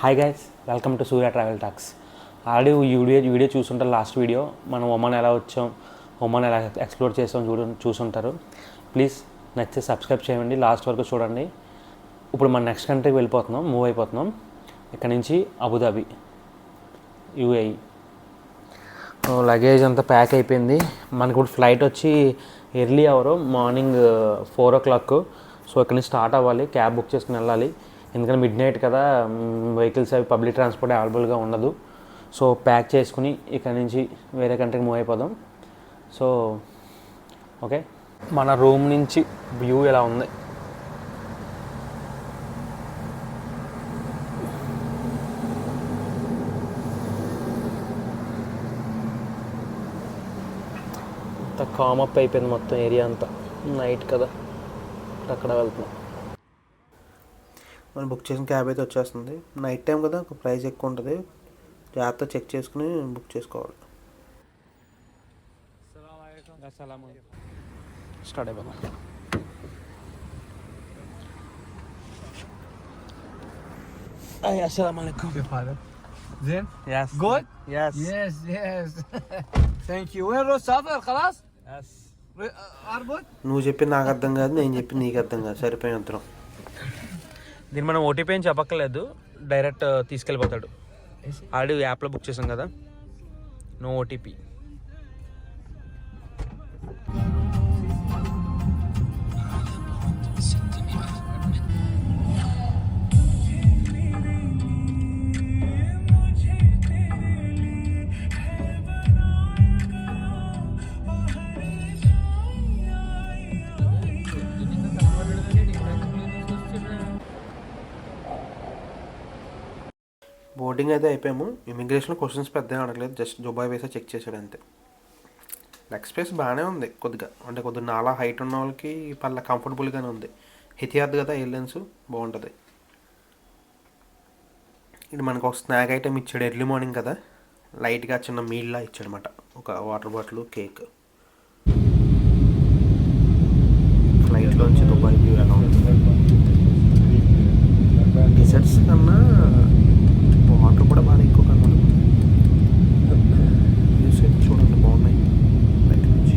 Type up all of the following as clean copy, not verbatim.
Hi guys, welcome to Surya travel talks. Already ఈ video చూసుంటారు. Last video మనం Oman ఎలా వచ్చాం, ఒమన్ ఎలా ఎక్స్ప్లోర్ చేసాం చూసుంటారు. ప్లీజ్ నచ్చితే సబ్స్క్రైబ్ చేయండి, లాస్ట్ వరకు చూడండి. ఇప్పుడు మన నెక్స్ట్ కంట్రీకి వెళ్ళిపోతున్నాం, మూవ్ అయిపోతున్నాం. ఇక్కడ నుంచి అబుదాబి, యూఏఈ. లగేజ్ అంతా ప్యాక్ అయిపోయింది. మనకి ఇప్పుడు ఫ్లైట్ వచ్చి early hour morning 4 o'clock. So ఇక్కడ నుంచి స్టార్ట్ అవ్వాలి, క్యాబ్ బుక్ చేసుకుని వెళ్ళాలి. ఎందుకంటే మిడ్ నైట్ కదా, వెహికల్స్ అవి పబ్లిక్ ట్రాన్స్పోర్ట్ అవైలబుల్గా ఉండదు. సో ప్యాక్ చేసుకుని ఇక్కడ నుంచి వేరే కంట్రీకి మూవ్ అయిపోదాం. సో ఓకే, మన రూమ్ నుంచి వ్యూ ఎలా ఉంది. అంతా కామప్ అయిపోయింది మొత్తం ఏరియా అంతా. నైట్ కదా, అక్కడ వెళ్తున్నాం. మనం బుక్ చేసిన క్యాబ్ అయితే వచ్చేస్తుంది. నైట్ టైం కదా, ఒక ప్రైస్ ఎక్కువ ఉంటుంది, జాగ్రత్త చెక్ చేసుకుని బుక్ చేసుకోవాలి. స్టార్ట్ అయిపోదాం. Assalamu alaikum. زين؟ Yes. Good? Yes. Yes. Thank you. وين روح سافر خلاص؟ Yes. اربط؟ నువ్వు చెప్పింది నాకు అర్థం కాదు, నేను చెప్పింది నీకు అర్థం కాదు, సరిపోయిన అంతరం. దీన్ని మనం ఓటీపీ ఏం చెప్పక్కర్లేదు, డైరెక్ట్ తీసుకెళ్ళిపోతాడు. ఆల్రెడీ యాప్లో బుక్ చేసాం కదా, నో ఓటీపీ. బోర్డింగ్ అయితే అయిపోయాము. ఇమిగ్రేషన్లో క్వశ్చన్స్ పెద్దగా అడగలేదు, జస్ట్ దుబాయ్ వేసా చెక్ చేశాడు అంతే. లెగ్ స్పేస్ బాగానే ఉంది, కొద్దిగా నాలా హైట్ ఉన్న వాళ్ళకి పర్లా కంఫర్టబుల్గానే ఉంది. హితియాద్ కదా ఎయిర్లైన్స్, బాగుంటుంది. ఇది మనకు ఒక స్నాక్ ఐటెం ఇచ్చాడు ఎర్లీ మార్నింగ్ కదా, లైట్గా చిన్న మీల్లా ఇచ్చాడనమాట. ఒక వాటర్ బాటిల్, కేక్. ఫ్లైట్లోంచి దుబాయ్ వ్యూ ఎలా ఉంటుంది. డిజర్ట్స్ కన్నా వాటర్ కూడా బాగా ఎక్కువ కనబడుతుంది. వ్యూస్ అయితే చూడండి, బాగున్నాయి బయట నుంచి.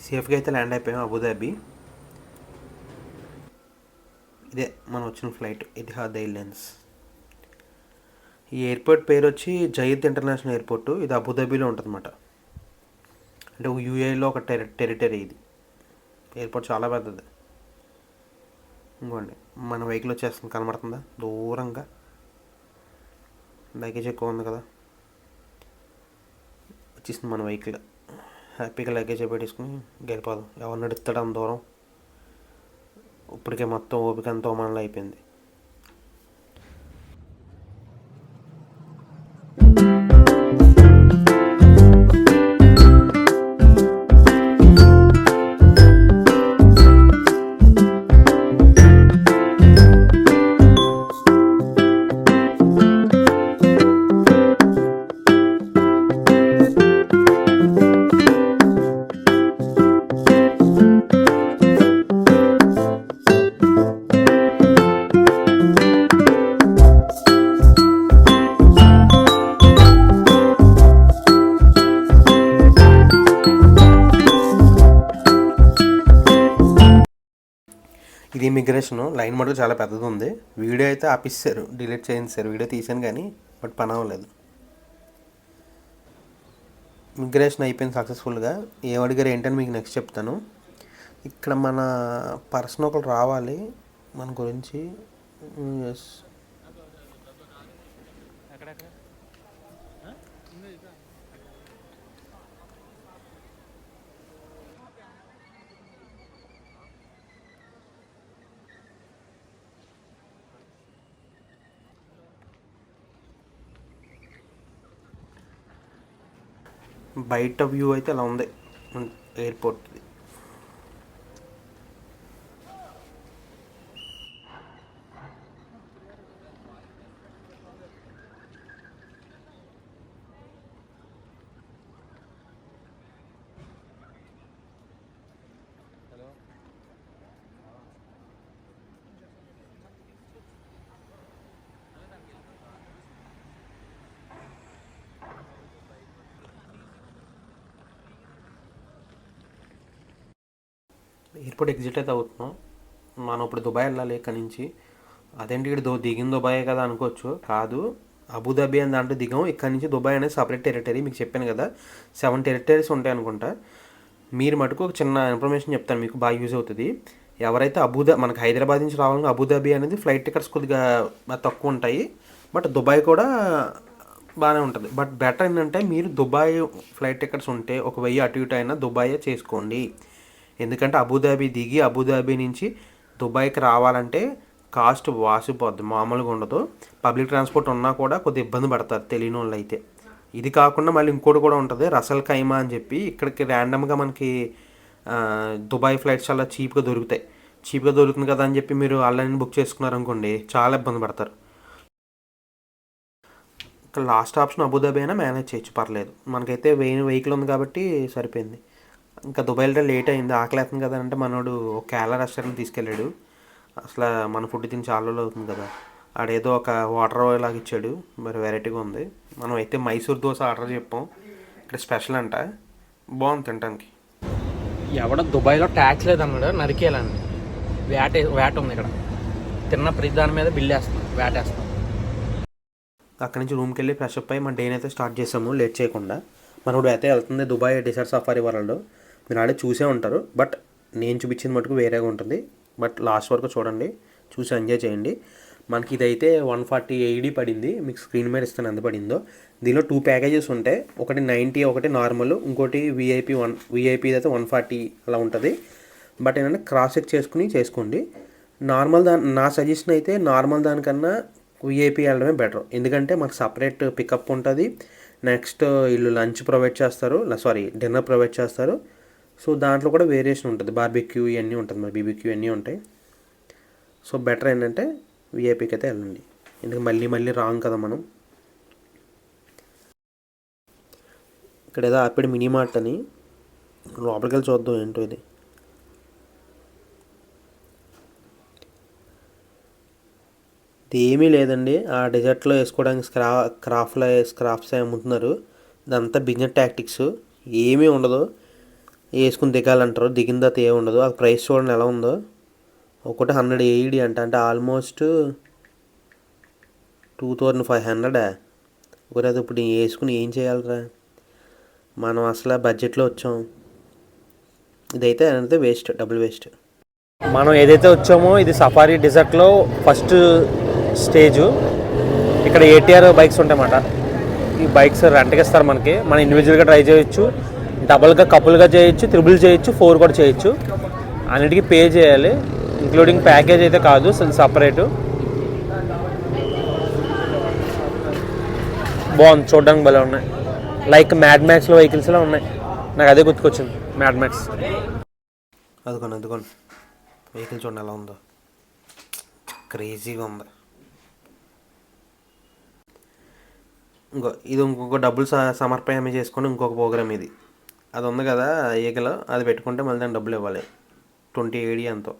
సేఫ్గా అయితే ల్యాండ్ అయిపోయాం అబుదాబి. ఇదే మనం వచ్చిన ఫ్లైట్ ఇతిహాద్ ఎయిర్లైన్స్. ఈ ఎయిర్పోర్ట్ పేరు వచ్చి జయద్ ఇంటర్నేషనల్ ఎయిర్పోర్ట్. ఇది అబుదాబీలో ఉంటుందన్నమాట. అంటే యూఏలో ఒక టెరిటరీ ఇది. ఎయిర్పోర్ట్ చాలా పెద్దది. ఇంకోండి మన వెహికల్ వచ్చేస్తుంది, కనబడుతుందా దూరంగా? లగేజ్ ఎక్కువ ఉంది కదా, వచ్చేసింది మన వెహికల్. హ్యాపీగా లగేజ్ పెట్టేసుకుని గెలిపోదాం. ఎవరు నడుస్తాడు అంత దూరం? ఇప్పటికే మొత్తం ఓపిక అంతా మనలో అయిపోయింది. ఇది ఇమిగ్రేషన్ లైన్ మటుకు చాలా పెద్దది ఉంది. వీడియో అయితే ఆపిస్తారు, డిలీట్ చేయించారు. వీడియో తీసాను కానీ బట్ పని అవ్వలేదు. ఇమిగ్రేషన్ అయిపోయింది సక్సెస్ఫుల్గా. ఏం అడిగారు ఏంటని మీకు నెక్స్ట్ చెప్తాను. ఇక్కడ మన పర్సన్ ఒకరు రావాలి మన గురించి. ఎస్, బయట వ్యూ అయితే అలా ఉంది ఎయిర్పోర్ట్ది. ఎయిర్పోర్ట్ ఎగ్జిట్ అయితే అవుతున్నాం. మనం ఇప్పుడు దుబాయ్ వెళ్ళాలి ఇక్కడి నుంచి. అదేంటి ఇక్కడ దిగిన దుబాయ్ కదా అనుకోవచ్చు, కాదు. అబుదాబి అని దాంట్లో దిగాం. ఇక్కడ నుంచి దుబాయ్ అనేది సపరేట్ టెరిటరీ. మీకు చెప్పాను కదా 7 టెరిటరీస్ ఉంటాయి అనుకుంటా. మీరు మటుకు ఒక చిన్న ఇన్ఫర్మేషన్ చెప్తాను, మీకు బాగా యూజ్ అవుతుంది. ఎవరైతే మనకు హైదరాబాద్ నుంచి రావాలని అబుదాబి అనేది ఫ్లైట్ టికెట్స్ కొద్దిగా తక్కువ ఉంటాయి, బట్ దుబాయ్ కూడా బాగానే ఉంటుంది. బట్ బెటర్ ఏంటంటే మీరు దుబాయ్ ఫ్లైట్ టికెట్స్ ఉంటే 1000 అటు ఇటు అయినా దుబాయ్ చేసుకోండి. ఎందుకంటే అబుదాబి దిగి అబుదాబి నుంచి దుబాయ్కి రావాలంటే కాస్ట్ వాసిపోద్ది, మామూలుగా ఉండదు. పబ్లిక్ ట్రాన్స్పోర్ట్ ఉన్నా కూడా కొద్దిగా ఇబ్బంది పడతారు తెలియని వాళ్ళు అయితే. ఇది కాకుండా మళ్ళీ ఇంకోటి కూడా ఉంటుంది, రసల్ ఖైమా అని చెప్పి. ఇక్కడికి ర్యాండమ్గా మనకి దుబాయ్ ఫ్లైట్స్ చాలా చీప్గా దొరుకుతాయి. చీప్గా దొరుకుతుంది కదా అని చెప్పి మీరు ఆన్లైన్ బుక్ చేసుకున్నారనుకోండి, చాలా ఇబ్బంది పడతారు. ఇక్కడ లాస్ట్ ఆప్షన్ అబుదాబి అయినా మేనేజ్ చేయొచ్చు, పర్లేదు. మనకైతే వెహికల్ ఉంది కాబట్టి సరిపోయింది. ఇంకా దుబాయ్లో లేట్ అయింది, ఆకలేస్తుంది కదా అంటే మనోడు ఒక కేరళ రెస్టారెంట్ తీసుకెళ్ళాడు. అసలు మన ఫుడ్ తిని చాలా రోజులు అవుతుంది కదా. ఆడేదో ఒక వాటర్ లాగా ఇచ్చాడు, మరి వెరైటీగా ఉంది. మనం అయితే మైసూర్ దోశ ఆర్డర్ చెప్పాం, ఇక్కడ స్పెషల్ అంట, బాగుంది తినడానికి. ఎవడ దుబాయ్లో ట్యాక్స్ లేదన్నాడు, నరికేయాలండి. వ్యాట్ ఉంది ఇక్కడ. తిన్న ప్రతి దాని మీద బిల్ వేస్తాం, వ్యాట్ వేస్తాం. అక్కడి నుంచి రూమ్కి వెళ్ళి ఫ్రెష్ అప్ అయ్యి మన డేని అయితే స్టార్ట్ చేసాము లేట్ చేయకుండా. మనోడు అయితే వెళ్తుంది దుబాయ్ డెజర్ట్ సఫారీ వరల్డ్. మీరు ఆడే చూసే ఉంటారు, బట్ నేను చూపించింది మటుకు వేరేగా ఉంటుంది. బట్ లాస్ట్ వరకు చూడండి, చూసి ఎంజాయ్ చేయండి. మనకి ఇదైతే 140 AED పడింది. మీకు స్క్రీన్ మీద ఇస్తాను ఎంత పడిందో. దీనిలో 2 ప్యాకేజెస్ ఉంటాయి, ఒకటి 90, ఒకటి నార్మల్, ఇంకోటి విఐపి. విఐపి అయితే 140 అలా ఉంటుంది. బట్ ఏంటంటే క్రాస్ చెక్ చేసుకోండి. నార్మల్ నా సజెషన్ అయితే నార్మల్ దానికన్నా విఐపి వెళ్ళడమే బెటర్. ఎందుకంటే మనకు సపరేట్ పికప్ ఉంటుంది. నెక్స్ట్ వీళ్ళు లంచ్ ప్రొవైడ్ చేస్తారు, డిన్నర్ ప్రొవైడ్ చేస్తారు. సో దాంట్లో కూడా వేరియేషన్ ఉంటుంది, బార్బిక్యూ ఇవన్నీ ఉంటుంది, మరి బీబీక్యూ ఇవన్నీ ఉంటాయి. సో బెటర్ ఏంటంటే విఐపికి అయితే వెళ్ళండి, ఎందుకంటే మళ్ళీ రాంగ్ కదా మనం. ఇక్కడ ఏదో ఆపిడ్ మినీ మార్ట్ అని, లోపలికి వెళ్ళి చూద్దాం ఏంటో ఇది. ఏమీ లేదండి, ఆ డెజర్ట్లో వేసుకోవడానికి స్క్రాఫ్ట్స్ అమ్ముతున్నారు. ఇదంతా బిజినెస్ టాక్టిక్స్, ఏమీ ఉండదు. వేసుకుని దిగాలంటారు, దిగిన తర్వాత ఏమి ఉండదు. ఆ ప్రైస్ చూడండి ఎలా ఉందో, ఒకటి 100 AED అంట, అంటే ఆల్మోస్ట్ 2500. ఒకటి అది ఇప్పుడు వేసుకుని ఏం చేయాలరా, మనం అసలు బడ్జెట్లో వచ్చాం. ఇదైతే అంతే వేస్ట్, డబ్బులు వేస్ట్. మనం ఏదైతే వచ్చామో ఇది సఫారీ డిజర్ట్లో ఫస్ట్ స్టేజు. ఇక్కడ ATR బైక్స్ ఉంటాయన్నమాట. ఈ బైక్స్ రెంట్కి ఇస్తారు మనకి. మనం ఇండివిజువల్గా ట్రై చేయొచ్చు, డబుల్గా కపుల్గా చేయొచ్చు, త్రిబుల్ చేయొచ్చు, 4 కూడా చేయొచ్చు. అన్నిటికీ పే చేయాలి, ఇంక్లూడింగ్ ప్యాకేజ్ అయితే కాదు, సపరేటు. బాగుంది, చూడడానికి భలే ఉన్నాయి. లైక్ మ్యాడ్ మ్యాక్స్లో వెహికల్స్లో ఉన్నాయి. నాకు అదే గుర్తుకొచ్చింది, మ్యాడ్ మ్యాక్స్. అదిగోండి వెహికల్ చూడండి ఎలా ఉందో, క్రేజీగా ఉంది. ఇంకొక డబ్బులు సమర్పణ చేసుకొని ఇంకొక ప్రోగ్రామ్ ఇది. అది ఉంది కదా ఈగలో, అది పెట్టుకుంటే మళ్ళీ దాన్ని డబ్బులు ఇవ్వాలి, 20 AED ఎంతో.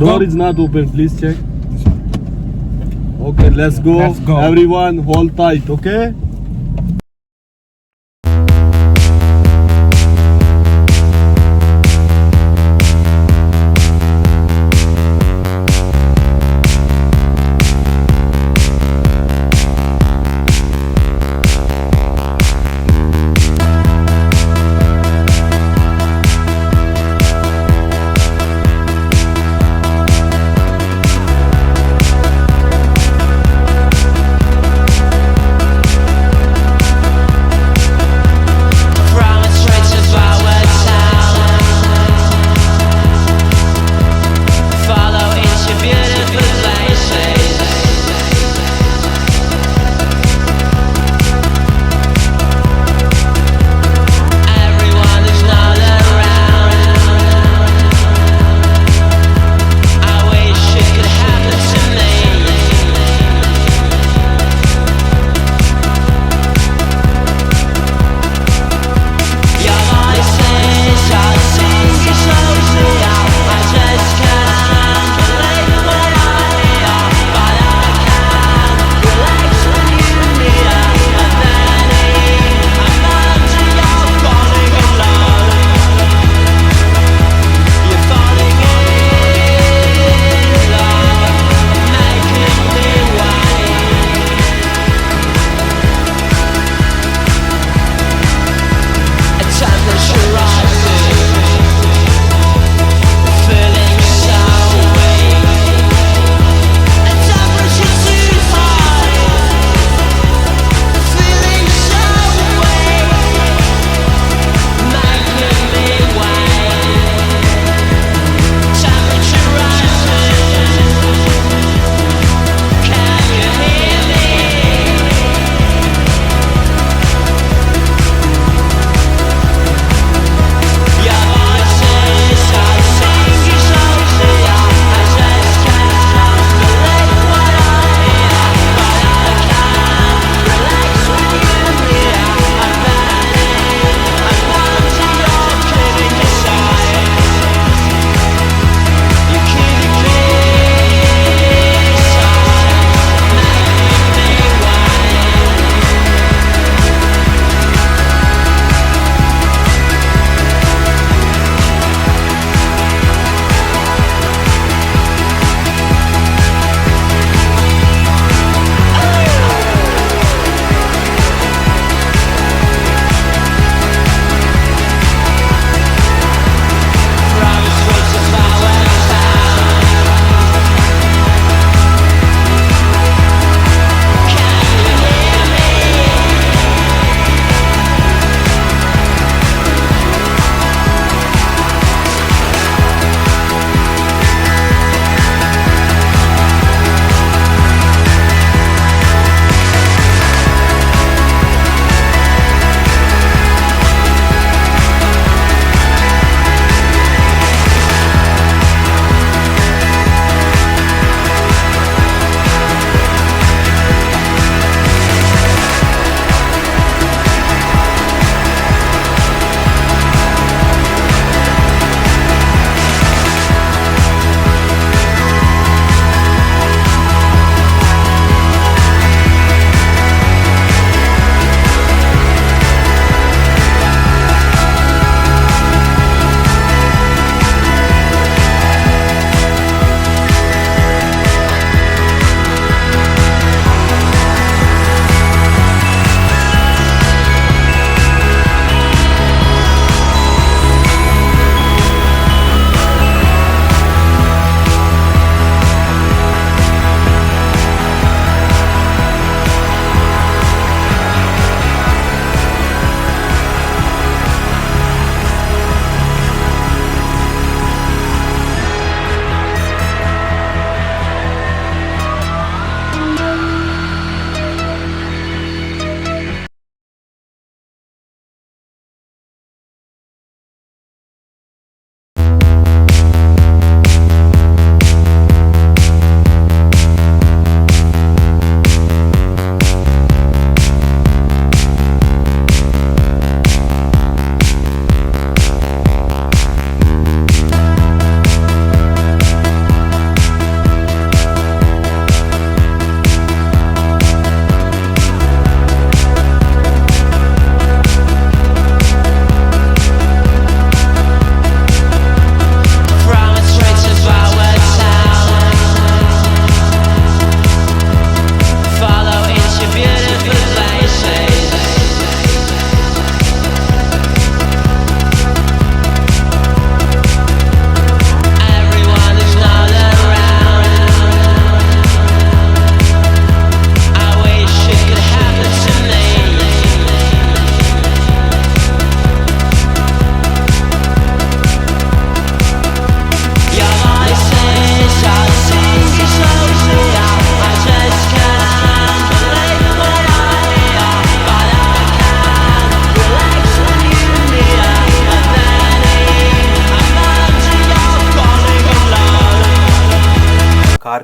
Door is not open. Please check. Okay, let's go. Everyone, hold tight. Okay.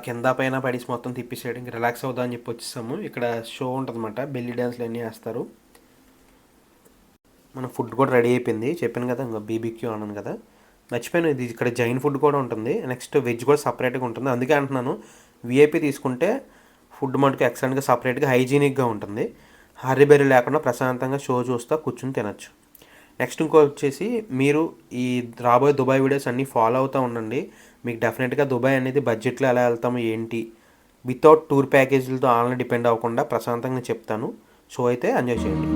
కింద పైన పడేసి మొత్తం తిప్పేసాడు. ఇంక రిలాక్స్ అవుదాం అని చెప్పి వచ్చేసాము. ఇక్కడ షో ఉంటుందన్నమాట, బెల్లీ డ్యాన్స్లు అన్నీ వేస్తారు. మన ఫుడ్ కూడా రెడీ అయిపోయింది, చెప్పాను కదా ఇంకా బీబీక్యూ అన్నాను కదా, మర్చిపోయాను. ఇది ఇక్కడ జైన్ ఫుడ్ కూడా ఉంటుంది, నెక్స్ట్ వెజ్ కూడా సపరేట్గా ఉంటుంది. అందుకే అంటున్నాను విఐపీ తీసుకుంటే ఫుడ్ మటుకు ఎక్సలెంట్గా సపరేట్గా హైజీనిక్గా ఉంటుంది. హర్రీబెర్రీ లేకుండా ప్రశాంతంగా షో చూస్తూ కూర్చుని తినచ్చు. నెక్స్ట్ ఇంకో వచ్చేసి మీరు ఈ రాబోయే దుబాయ్ వీడియోస్ అన్నీ ఫాలో అవుతూ ఉండండి. మీకు డెఫినెట్గా దుబాయ్ అనేది బడ్జెట్లో ఎలా వెళ్తాము ఏంటి వితౌట్ టూర్ ప్యాకేజీలతో ఆన్లైన్ డిపెండ్ అవ్వకుండా ప్రశాంతంగా చెప్తాను. షో అయితే ఎంజాయ్ చేయండి.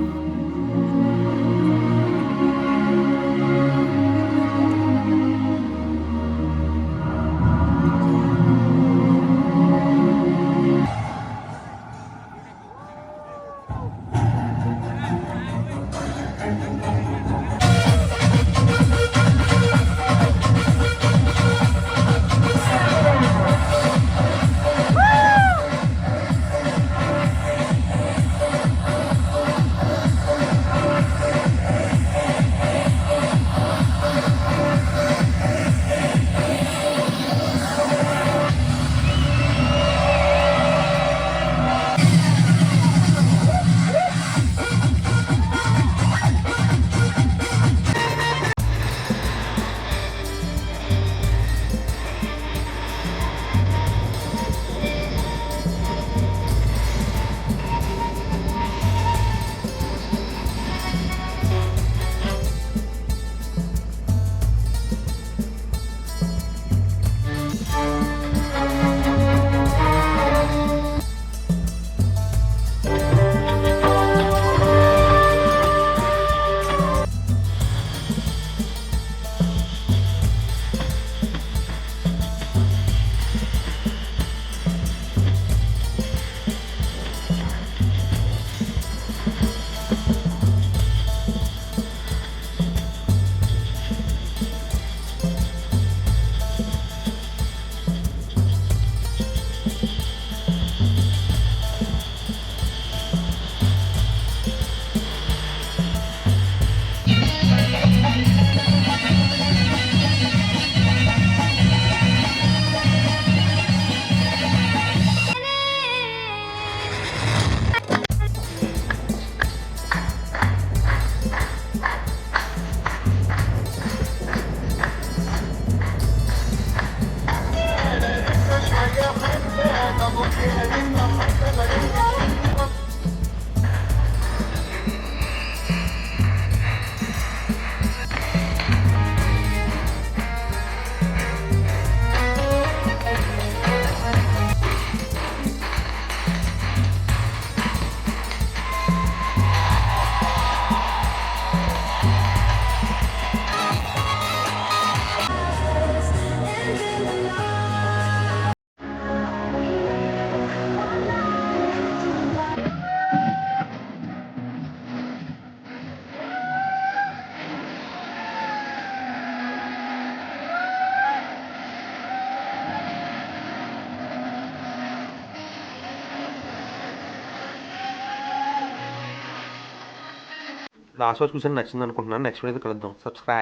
లాస్ట్ రోజు చూసాను, నచ్చింది అనుకుంటున్నాను. నెక్స్ట్ వీడియో కలుద్దాం. సబ్స్క్రైబ్.